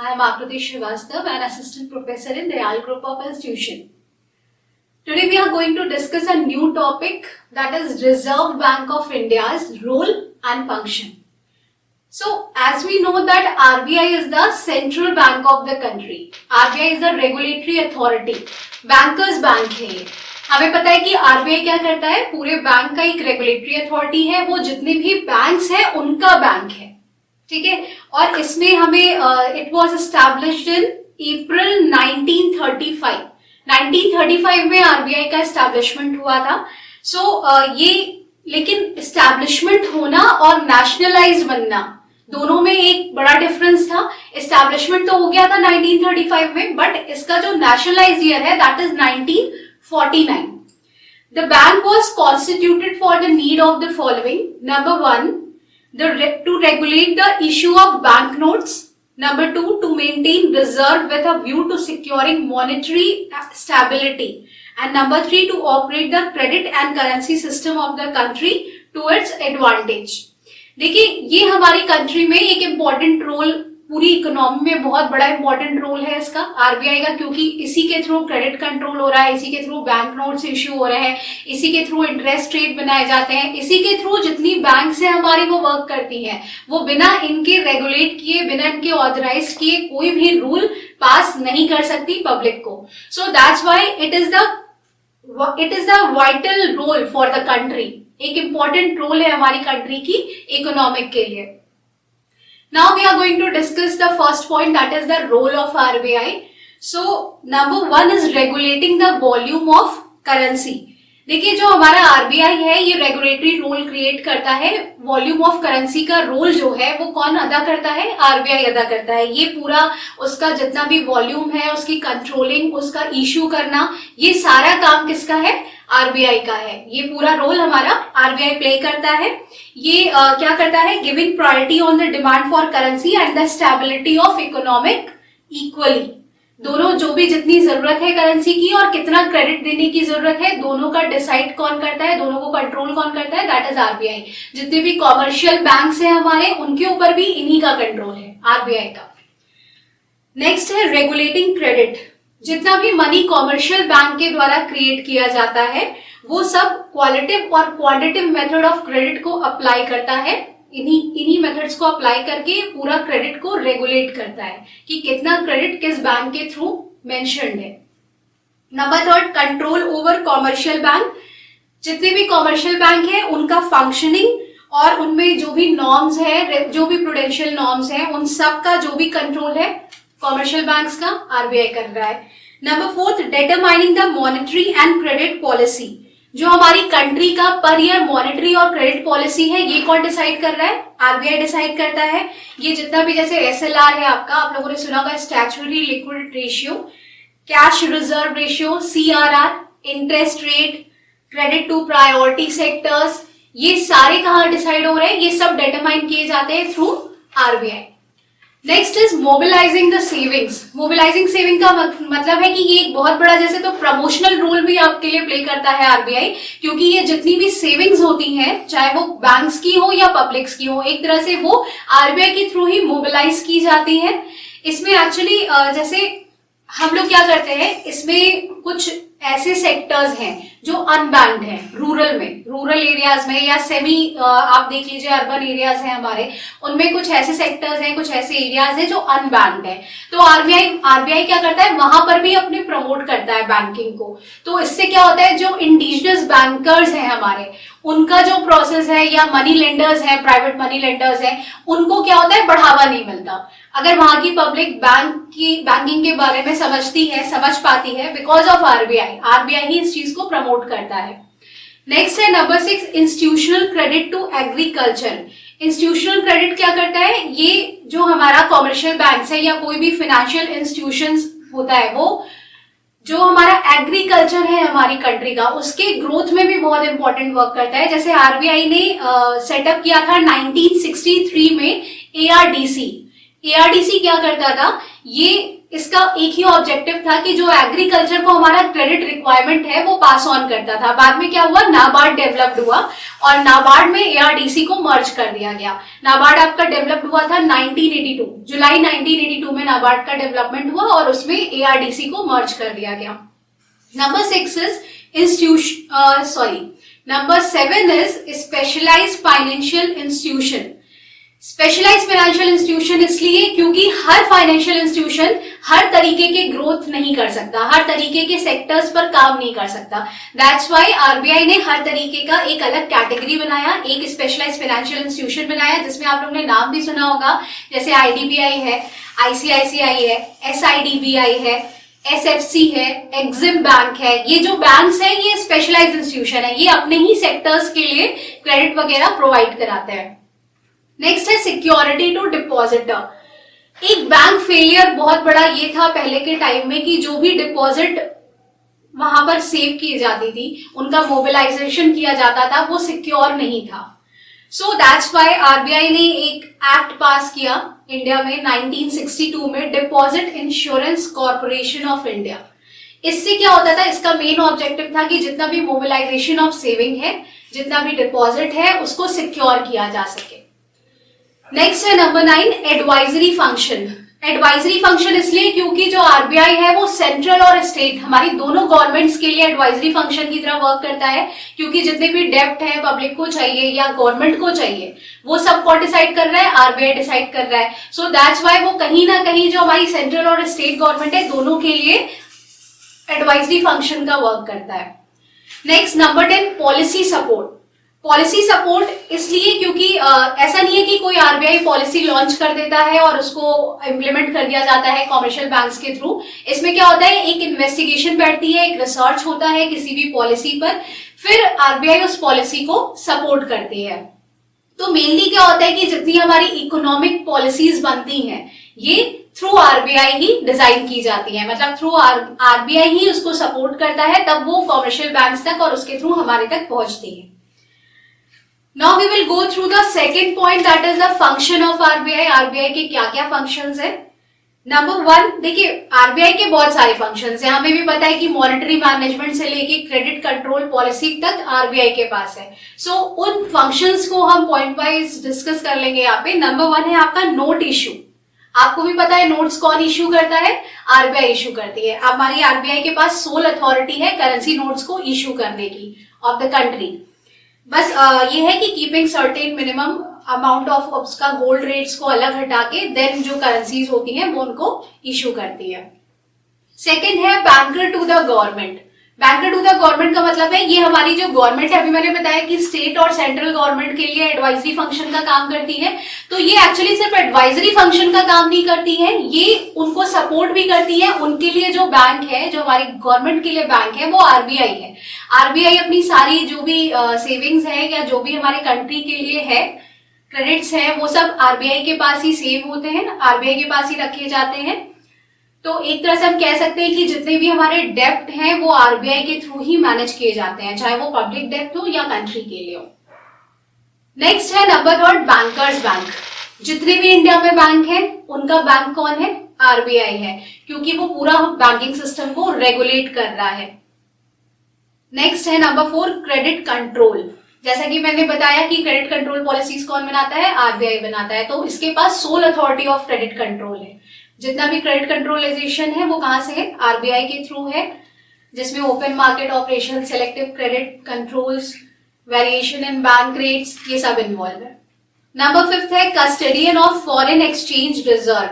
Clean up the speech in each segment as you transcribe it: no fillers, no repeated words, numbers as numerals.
I am Akriti Srivastava, an assistant professor in Dayal Group of Institution. Today we are going to discuss a new topic, that is Reserve Bank of India's role and function. So as we know that RBI is the central bank of the country. RBI is the regulatory authority. Bankers bank है ये. हमें पता है कि RBI क्या करता है, पूरे बैंक का एक रेगुलेटरी अथॉरिटी है, वो जितने भी बैंक्स हैं उनका बैंक है, ठीक है. और इसमें हमें इट वाज एस्टैब्लिश्ड इन अप्रैल 1935. 1935 में आरबीआई का एस्टैब्लिशमेंट हुआ था. ये लेकिन एस्टैब्लिशमेंट होना और नेशनलाइज बनना दोनों में एक बड़ा डिफरेंस था. एस्टैब्लिशमेंट तो हो गया था 1935 में, बट इसका जो नेशनलाइज ईयर है that is 1949. The bank was constituted for the need of the following. Number 1, to regulate the issue of banknotes. Number 2, to maintain reserve with a view to securing monetary stability. And number 3, to operate the credit and currency system of the country to its advantage. देखिए, ये हमारी country में एक important role, पूरी economy में बहुत बड़ा important role है इसका आरबीआई का, क्योंकि इसी के थ्रू क्रेडिट कंट्रोल हो रहा है, इसी के थ्रू बैंक नोट्स इश्यू हो रहे हैं, इसी के थ्रू इंटरेस्ट रेट बनाए जाते हैं, इसी के थ्रू जितनी बैंक से हमारी वो वर्क करती हैं, वो बिना इनके रेगुलेट किए, बिना इनके ऑथराइज किए कोई भी रूल पास नहीं कर सकती पब्लिक को. So that's why it is the vital role for the country. एक इंपॉर्टेंट रोल है हमारी कंट्री की इकोनॉमिक के लिए. Now we are going to discuss the first point, that is the role of RBI. So number 1 is regulating the volume of currency. देखिए, जो हमारा RBI है ये रेगुलेटरी रोल क्रिएट करता है. वॉल्यूम ऑफ करेंसी का रोल जो है वो कौन अदा करता है? आरबीआई अदा करता है. ये पूरा उसका जितना भी वॉल्यूम है, उसकी कंट्रोलिंग, उसका इश्यू करना, ये सारा काम किसका है? आरबीआई का है. ये पूरा रोल हमारा आरबीआई प्ले करता है. ये क्या करता है? Giving priority on the demand for currency and the stability of economic equally. दोनों, जो भी जितनी जरूरत है करेंसी की और कितना क्रेडिट देने की जरूरत है, दोनों का डिसाइड कौन करता है, दोनों को कंट्रोल कौन करता है? That is RBI. जितने भी कॉमर्शियल बैंक्स हैं हमारे, उनके ऊपर भी इन्हीं का कंट्रोल है, आरबीआई का. नेक्स्ट है रेगुलेटिंग क्रेडिट. जितना भी मनी कॉमर्शियल बैंक के द्वारा क्रिएट किया जाता है वो सब क्वालिटिव और क्वांटिटिव मेथड ऑफ क्रेडिट को अप्लाई करता है. इन्हीं मेथड्स को अप्लाई करके पूरा क्रेडिट को रेगुलेट करता है कि कितना क्रेडिट किस बैंक के थ्रू मेंशन्ड है. Number 3, control over commercial bank. जितने भी कॉमर्शियल बैंक है उनका फंक्शनिंग और उनमें जो भी नॉर्म्स है, जो भी प्रूडेंशियल नॉर्म्स है, उन सब का जो भी कंट्रोल है कॉमर्शियल बैंक्स का आरबीआई कर रहा है. Number 4, determining the monetary and credit policy. जो हमारी कंट्री का पर ईयर मॉनेटरी और क्रेडिट पॉलिसी है, ये कौन डिसाइड कर रहा है? आरबीआई डिसाइड करता है. ये जितना भी, जैसे एसएलआर है आपका, आप लोगों ने सुना होगा, statutory liquid ratio, cash reserve ratio, CRR, interest rate, credit to priority sectors, ये सारे कहाँ डिसाइड हो रहे हैं? ये सब डिटरमाइन किए जाते हैं through RBI. Next is mobilising the savings. Mobilising saving का मतलब है कि ये एक बहुत बड़ा, जैसे तो प्रमोशनल रोल भी आपके लिए प्ले करता है आरबीआई, क्योंकि ये जितनी भी सेविंग्स होती हैं, चाहे वो बैंक्स की हो या पब्लिक्स की हो, एक तरह से वो आरबीआई के थ्रू ही मोबिलाइज की जाती है. इसमें एक्चुअली जैसे हम लोग क्या करते हैं, इसमें कुछ ऐसे सेक्टर्स हैं जो अनबैंक्ड हैं, रूरल एरियाज में या सेमी, आप देख लीजिए अर्बन एरियाज हैं हमारे, उनमें कुछ ऐसे सेक्टर्स हैं, कुछ ऐसे एरियाज हैं जो अनबैंक्ड है. तो आरबीआई क्या करता है, वहां पर भी अपने प्रमोट करता है बैंकिंग को. तो इससे क्या होता है, जो इंडिजिनस बैंकर्स हैं हमारे, उनका जो प्रोसेस है, या मनी लेंडर्स हैं, प्राइवेट मनी लेंडर्स हैं, उनको क्या होता है, बढ़ावा नहीं मिलता. अगर वहां की पब्लिक बैंकिंग के बारे में समझ पाती है, बिकॉज ऑफ आरबीआई ही इस चीज को प्रमोट करता है. नेक्स्ट है number 6, institutional credit to agriculture. Institutional credit क्या करता है, ये जो हमारा कॉमर्शियल बैंक है या कोई भी फाइनेंशियल इंस्टीट्यूशंस होता है, वो जो हमारा एग्रीकल्चर है हमारी कंट्री का, उसके ग्रोथ में भी बहुत इंपॉर्टेंट वर्क करता है. जैसे आरबीआई ने सेटअप किया था 1963 में एआरडीसी, एआरडीसी क्या करता था, ये इसका एक ही ऑब्जेक्टिव था कि जो एग्रीकल्चर को हमारा क्रेडिट रिक्वायरमेंट है वो पास ऑन करता था। बाद में क्या हुआ, नाबार्ड डेवलप्ड हुआ और नाबार्ड में एआरडीसी को मर्ज कर दिया गया। नाबार्ड आपका डेवलप्ड हुआ था 1982, जुलाई 1982 में नाबार्ड का डेवलपमेंट हुआ और उसमें एआरडीसी को मर्ज कर दिया गया। Number 6 is number 7 is specialised financial institution. Specialised financial institution इसलिए क्योंकि हर फाइनेंशियल इंस्टीट्यूशन हर तरीके के ग्रोथ नहीं कर सकता, हर तरीके के सेक्टर्स पर काम नहीं कर सकता। दैट्स व्हाई आरबीआई ने हर तरीके का एक अलग कैटेगरी बनाया, एक स्पेशलाइज्ड फाइनेंशियल इंस्टीट्यूशन बनाया, जिसमें आप लोगों ने नाम भी सुना होगा, जैसे आईडीबीआई है, आईसीआईसीआई है, एसआईडीबीआई है, एसएफसी है, एक्सिम बैंक है। ये जो बैंक्स है ये स्पेशलाइज्ड इंस्टीट्यूशन है, ये अपने ही सेक्टर्स के लिए क्रेडिट वगैरह प्रोवाइड कराते हैं। नेक्स्ट है सिक्योरिटी टू डिपॉजिटर। एक बैंक फेलियर बहुत बड़ा ये था पहले के टाइम में कि जो भी डिपॉजिट वहां पर सेव की जाती थी, उनका मोबिलाइजेशन किया जाता था, वो सिक्योर नहीं था। सो दैट्स व्हाई आरबीआई ने एक एक्ट पास किया इंडिया में 1962 में, deposit insurance corporation of India. इससे क्या होता था, इसका मेन ऑब्जेक्टिव था कि जितना भी मोबिलाइजेशन ऑफ सेविंग है, जितना भी डिपॉजिट है, उसको सिक्योर किया जा सके। नेक्स्ट है number 9 advisory function. Advisory function इसलिए क्योंकि जो आरबीआई है वो सेंट्रल और स्टेट हमारी दोनों गवर्नमेंट्स के लिए एडवाइजरी फंक्शन की तरह वर्क करता है, क्योंकि जितने भी डेप्ट है पब्लिक को चाहिए या गवर्नमेंट को चाहिए, वो सब कौन डिसाइड कर रहा है, आरबीआई डिसाइड कर रहा है। सो दैट्स व्हाई वो कहीं ना कहीं जो हमारी सेंट्रल और स्टेट गवर्नमेंट है, दोनों के लिए एडवाइजरी फंक्शन का वर्क करता है। Next number 10 policy support. Policy support इसलिए क्योंकि ऐसा नहीं है कि कोई आरबीआई पॉलिसी लॉन्च कर देता है और उसको इम्प्लीमेंट कर दिया जाता है कॉमर्शियल बैंक्स के थ्रू। इसमें क्या होता है, एक इन्वेस्टिगेशन बैठती है, एक रिसर्च होता है किसी भी पॉलिसी पर, फिर आरबीआई उस पॉलिसी को सपोर्ट करती है। तो मेनली क्या होता है कि जितनी हमारी इकोनॉमिक पॉलिसीज बनती हैं, ये थ्रू आरबीआई ही डिजाइन की जाती है, मतलब थ्रू आरबीआई ही उसको सपोर्ट करता है, तब वो कॉमर्शियल बैंक्स तक और उसके थ्रू हमारे तक पहुंचती है। Now we will go through the second point, that is the function of RBI. RBI के क्या क्या functions है। नंबर 1, देखिए आरबीआई के बहुत सारे फंक्शंस हैं, हमें भी पता है कि मॉनेटरी मैनेजमेंट से लेके क्रेडिट कंट्रोल पॉलिसी तक आरबीआई के पास है। सो उन फंक्शंस को हम पॉइंट वाइज डिस्कस कर लेंगे यहाँ पे। नंबर 1 है आपका नोट इशू। आपको भी पता है नोट्स कौन इशू करता है, आरबीआई इशू करती है। हमारी आरबीआई के पास सोल अथॉरिटी है करेंसी नोट्स को इशू करने की ऑफ द कंट्री। बस ये है कि keeping certain minimum amount of उसका गोल्ड रेट्स को अलग हटा के देन जो करेंसीज होती हैं वो उनको इशू करती है। सेकंड है banker to the government. Banker to the government का मतलब है ये हमारी जो गवर्नमेंट है, अभी मैंने बताया कि स्टेट और सेंट्रल गवर्नमेंट के लिए एडवाइजरी फंक्शन का काम करती है, तो ये एक्चुअली सिर्फ एडवाइजरी फंक्शन का काम नहीं करती है, ये उनको सपोर्ट भी करती है। उनके लिए जो बैंक है, जो हमारी गवर्नमेंट के लिए बैंक है, वो आरबीआई है। आरबीआई अपनी सारी जो भी सेविंग्स है या जो भी हमारे कंट्री के लिए है क्रेडिट्स है, वो सब आरबीआई के पास ही सेव होते हैं, आरबीआई के पास ही रखे जाते हैं। तो एक तरह से हम कह सकते हैं कि जितने भी हमारे डेप्ट हैं वो आरबीआई के थ्रू ही मैनेज किए जाते हैं, चाहे वो पब्लिक डेप्ट हो या कंट्री के लिए हो। नेक्स्ट है नंबर 3 बैंकर्स बैंक। जितने भी इंडिया में बैंक हैं उनका बैंक कौन है, आरबीआई है, क्योंकि वो पूरा बैंकिंग सिस्टम को रेगुलेट कर रहा है। नेक्स्ट है नंबर 4 क्रेडिट कंट्रोल। जैसा कि मैंने बताया कि क्रेडिट कंट्रोल पॉलिसीज कौन बनाता है, आरबीआई बनाता है, तो इसके पास sole authority of credit control है। जितना भी क्रेडिट कंट्रोलाइजेशन है वो कहां से है, आरबीआई के थ्रू है, जिसमें open market operation, selective credit controls, variation in bank rates, ये सब इन्वॉल्व है। नंबर 5 है custodian of foreign exchange reserve.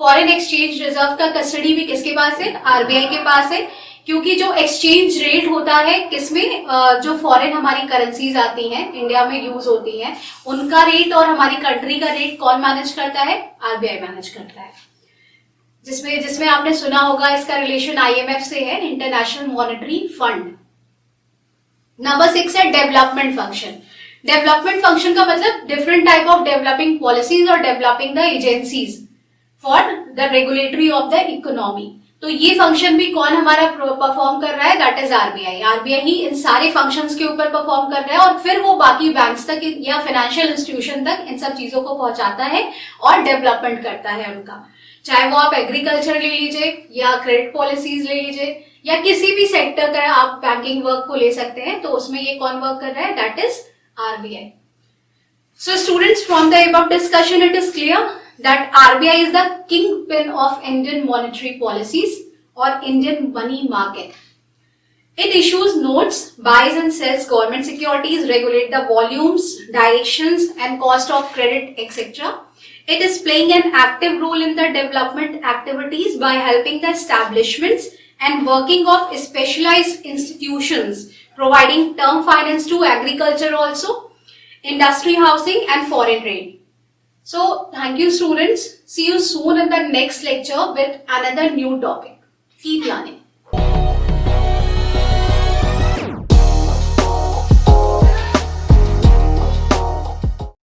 Foreign exchange reserve का कस्टडी भी किसके पास है, आरबीआई के पास है, क्योंकि जो एक्सचेंज रेट होता है किसमें, जो फॉरेन हमारी करेंसीज आती हैं इंडिया में यूज होती हैं, उनका रेट और हमारी कंट्री का रेट कौन मैनेज करता है, आरबीआई मैनेज करता है। जिसमें आपने सुना होगा इसका रिलेशन आईएमएफ से है, इंटरनेशनल मॉनेटरी फंड। नंबर 6 है डेवलपमेंट फंक्शन। डेवलपमेंट फंक्शन का मतलब different type of developing policies और developing the agencies for the regulatory of the economy. तो ये फंक्शन भी कौन हमारा परफॉर्म कर रहा है, दैट इज आरबीआई। आरबीआई ही इन सारे फंक्शंस के ऊपर परफॉर्म कर रहा है और फिर वो बाकी बैंक्स तक या फाइनेंशियल इंस्टीट्यूशन तक इन सब चीजों को पहुंचाता है और डेवलपमेंट करता है उनका। चाहे वो आप एग्रीकल्चर ले लीजिए या क्रेडिट पॉलिसीज ले लीजिए या किसी भी सेक्टर का आप बैंकिंग वर्क को ले सकते हैं, तो उसमें ये कौन वर्क कर रहा है, that is RBI. So students, from the above discussion, it is clear that RBI is the kingpin of Indian monetary policies or Indian money market. It issues notes, buys and sells government securities, regulate the volumes, directions and cost of credit, etc. It is playing an active role in the development activities by helping the establishments and working of specialized institutions, providing term finance to agriculture also, industry, housing and foreign trade. So thank you students. See you soon in the next lecture with another new topic. Keep learning.